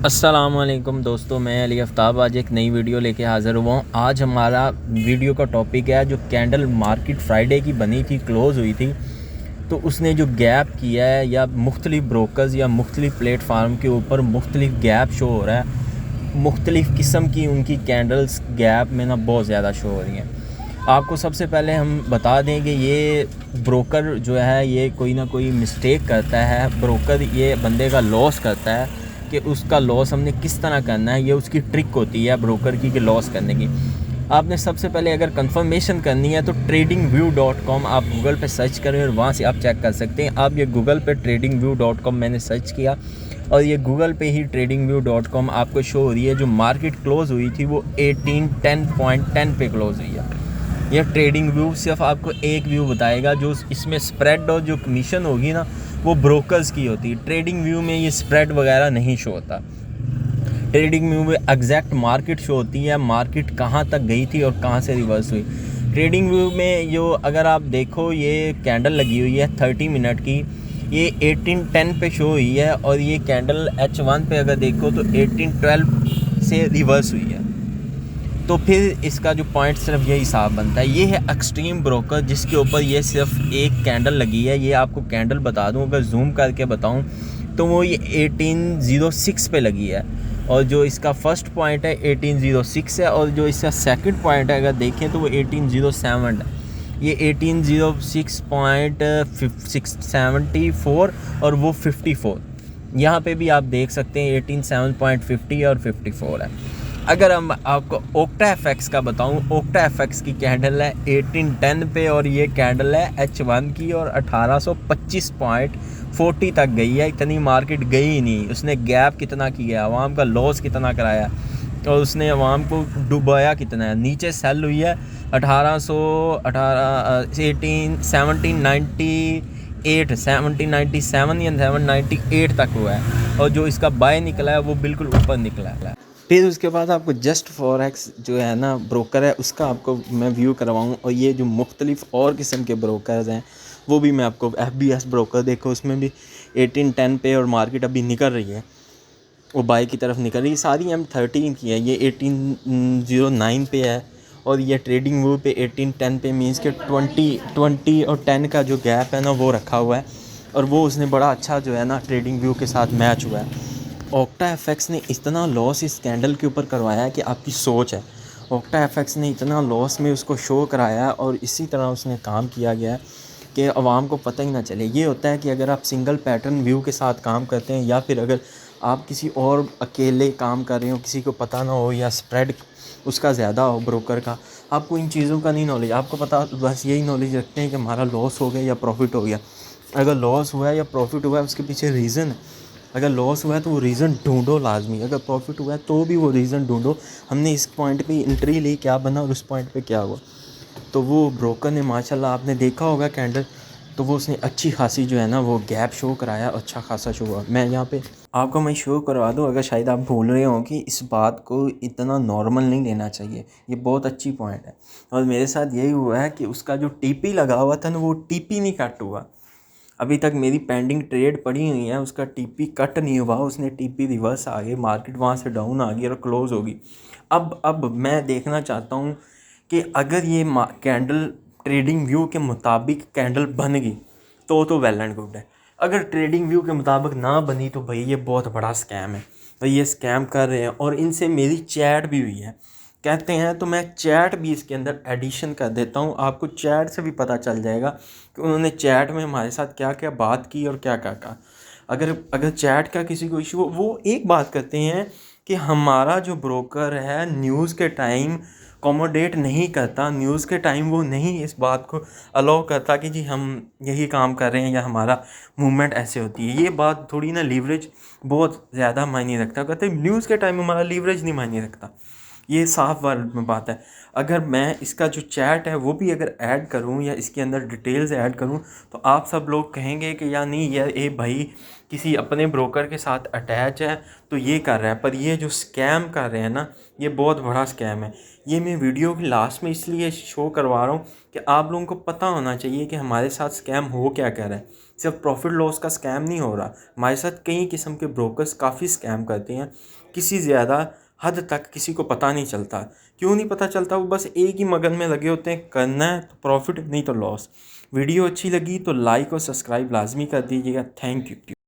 अस्सलामुअलैकुम दोस्तों, मैं अली आफ्ताब आज एक नई वीडियो लेके हाज़िर हुआ हूँ। आज हमारा वीडियो का टॉपिक है जो कैंडल मार्केट फ्राइडे की बनी थी, क्लोज़ हुई थी, तो उसने जो गैप किया है या मुख्तलिफ ब्रोकर्स या मुख्तलिफ प्लेटफार्म के ऊपर मुख्तलिफ गैप शो हो रहा है। मुख्तलिफ़ किस्म की उनकी कैंडल्स गैप में ना बहुत ज़्यादा शो हो रही हैं। आपको सबसे पहले हम बता दें कि ये ब्रोकर जो है ये कोई ना कोई मिस्टेक करता है। ब्रोकर ये बंदे का लॉस करता है कि उसका लॉस हमने किस तरह करना है, ये उसकी ट्रिक होती है ब्रोकर की कि लॉस करने की। आपने सबसे पहले अगर कंफर्मेशन करनी है तो tradingview.com आप गूगल पे सर्च करें और वहाँ से आप चेक कर सकते हैं। आप ये गूगल पे tradingview.com मैंने सर्च किया और ये गूगल पे ही tradingview.com आपको शो हो रही है। जो मार्केट क्लोज़ हुई थी वो 1810.10 पे क्लोज़ हुई है। यह ट्रेडिंग व्यू सिर्फ आपको एक व्यू बताएगा, जो इसमें स्प्रेड और जो कमीशन होगी ना वो ब्रोकर्स की होती है। ट्रेडिंग व्यू में ये स्प्रेड वगैरह नहीं शो होता। ट्रेडिंग व्यू में एग्जैक्ट मार्केट शो होती है, मार्केट कहाँ तक गई थी और कहाँ से रिवर्स हुई। ट्रेडिंग व्यू में जो अगर आप देखो ये कैंडल लगी हुई है 30 मिनट की, ये 1810 पे शो हुई है और ये कैंडल H1 पे अगर देखो तो 1812 से रिवर्स हुई है। तो फिर इसका जो पॉइंट सिर्फ यही हिसाब बनता है। ये है एक्सट्रीम ब्रोकर जिसके ऊपर ये सिर्फ एक कैंडल लगी है। ये आपको कैंडल बता दूं, अगर जूम करके बताऊं तो वो ये 1806 पे लगी है और जो इसका फर्स्ट पॉइंट है 1806 है और जो इसका सेकंड पॉइंट है अगर देखें तो वो 1807 है। ये 1806.74 और वो 54, यहाँ पे भी आप देख सकते हैं 187.50 और 54 है। अगर हम आपको ओक्टा एफएक्स का बताऊं, ओक्टा एफएक्स की कैंडल है 1810 पे और ये कैंडल है H1 की और 1825.40 तक गई है। इतनी मार्केट गई ही नहीं। उसने गैप कितना किया, आवाम का लॉस कितना कराया और उसने आवाम को डुबाया कितना है। नीचे सेल हुई है 1797 या 798 तक हुआ है और जो इसका बाय निकला है वो बिल्कुल ऊपर निकला है। फिर उसके बाद आपको जस्ट फॉरेक्स जो है ना ब्रोकर है उसका आपको मैं व्यू करवाऊँ और ये जो मुख्तलिफ़ और किस्म के ब्रोकर्स हैं वो भी मैं आपको FBS ब्रोकर देखो उसमें भी 1810 पे और मार्केट अभी निकल रही है, वो बाई की तरफ निकल रही है। सारी M13 की है, ये 1809 पे है और ये ट्रेडिंग व्यू पे 1810 पे मीन्स के 20 और 10 का जो गैप है ना वो रखा हुआ है और वो उसने बड़ा अच्छा जो है ना ट्रेडिंग व्यू के साथ मैच हुआ है। ओक्टा एफएक्स ने इतना लॉस इस कैंडल के ऊपर करवाया है कि आपकी सोच है। ओक्टा एफएक्स ने इतना लॉस में उसको शो कराया और इसी तरह उसने काम किया गया है कि आवाम को पता ही ना चले। ये होता है कि अगर आप सिंगल पैटर्न व्यू के साथ काम करते हैं या फिर अगर आप किसी और अकेले काम कर रहे हो, किसी को पता ना हो या स्प्रेड उसका ज़्यादा हो ब्रोकर का, आपको इन चीज़ों का नहीं नॉलेज, आपको पता बस यही नॉलेज रखते हैं कि हमारा लॉस हो गया या प्रॉफिट हो गया। अगर लॉस हुआ है या प्रॉफिट हुआ है उसके पीछे रीज़न है। अगर लॉस हुआ है तो वो रीज़न ढूंढो लाजमी, अगर प्रॉफिट हुआ है तो भी वो रीज़न ढूंढो। हमने इस पॉइंट पे एंट्री ली, क्या बना और उस पॉइंट पे क्या हुआ। तो वो ब्रोकर ने माशाल्लाह आपने देखा होगा कैंडल, तो वो उसने अच्छी खासी जो है ना वो गैप शो कराया, अच्छा खासा शो हुआ। मैं यहाँ पे आपको मैं शो करवा दूँ, अगर शायद आप भूल रहे हो कि इस बात को इतना नॉर्मल नहीं लेना चाहिए, ये बहुत अच्छी पॉइंट है। और मेरे साथ यही हुआ है कि उसका जो TP लगा हुआ था ना वो TP नहीं कट हुआ। अभी तक मेरी पेंडिंग ट्रेड पड़ी हुई है, उसका TP कट नहीं हुआ, उसने TP रिवर्स आ गई, मार्केट वहाँ से डाउन आ गई और क्लोज़ होगी। अब मैं देखना चाहता हूँ कि अगर ये कैंडल ट्रेडिंग व्यू के मुताबिक कैंडल बन गई तो वेल एंड गुड है। अगर ट्रेडिंग व्यू के मुताबिक ना बनी तो भाई ये बहुत बड़ा स्कैम है, तो ये स्कैम कर रहे हैं। और इनसे मेरी चैट भी हुई है, कहते हैं, तो मैं चैट भी इसके अंदर एडिशन कर देता हूँ। आपको चैट से भी पता चल जाएगा कि उन्होंने चैट में हमारे साथ क्या क्या बात की और क्या क्या कहा। अगर चैट का किसी को इशू हो, वो एक बात करते हैं कि हमारा जो ब्रोकर है न्यूज़ के टाइम अकोमोडेट नहीं करता, न्यूज़ के टाइम वो नहीं इस बात को अलाउ करता कि जी हम यही काम कर रहे हैं या हमारा मूवमेंट ऐसे होती है। ये बात थोड़ी ना लीवरेज बहुत ज़्यादा मायने रखता, कहते न्यूज़ के टाइम हमारा लीवरेज नहीं मायने रखता। ये साफ वर्ड में बात है। अगर मैं इसका जो चैट है वो भी अगर ऐड करूं या इसके अंदर डिटेल्स ऐड करूं तो आप सब लोग कहेंगे कि या नहीं ये भाई किसी अपने ब्रोकर के साथ अटैच है तो ये कर रहा है। पर ये जो स्कैम कर रहे हैं ना ये बहुत बड़ा स्कैम है। ये मैं वीडियो के लास्ट में इसलिए शो करवा रहा हूँ कि आप लोगों को पता होना चाहिए कि हमारे साथ स्कैम हो क्या कर रहा है। सिर्फ प्रॉफिट लॉस का स्कैम नहीं हो रहा, हमारे साथ कई किस्म के ब्रोकर्स काफ़ी स्कैम करते हैं। किसी ज़्यादा हद तक किसी को पता नहीं चलता। क्यों नहीं पता चलता? वो बस एक ही मगन में लगे होते हैं, करना है तो प्रॉफिट, नहीं तो लॉस। वीडियो अच्छी लगी तो लाइक और सब्सक्राइब लाजमी कर दीजिएगा। Thank you.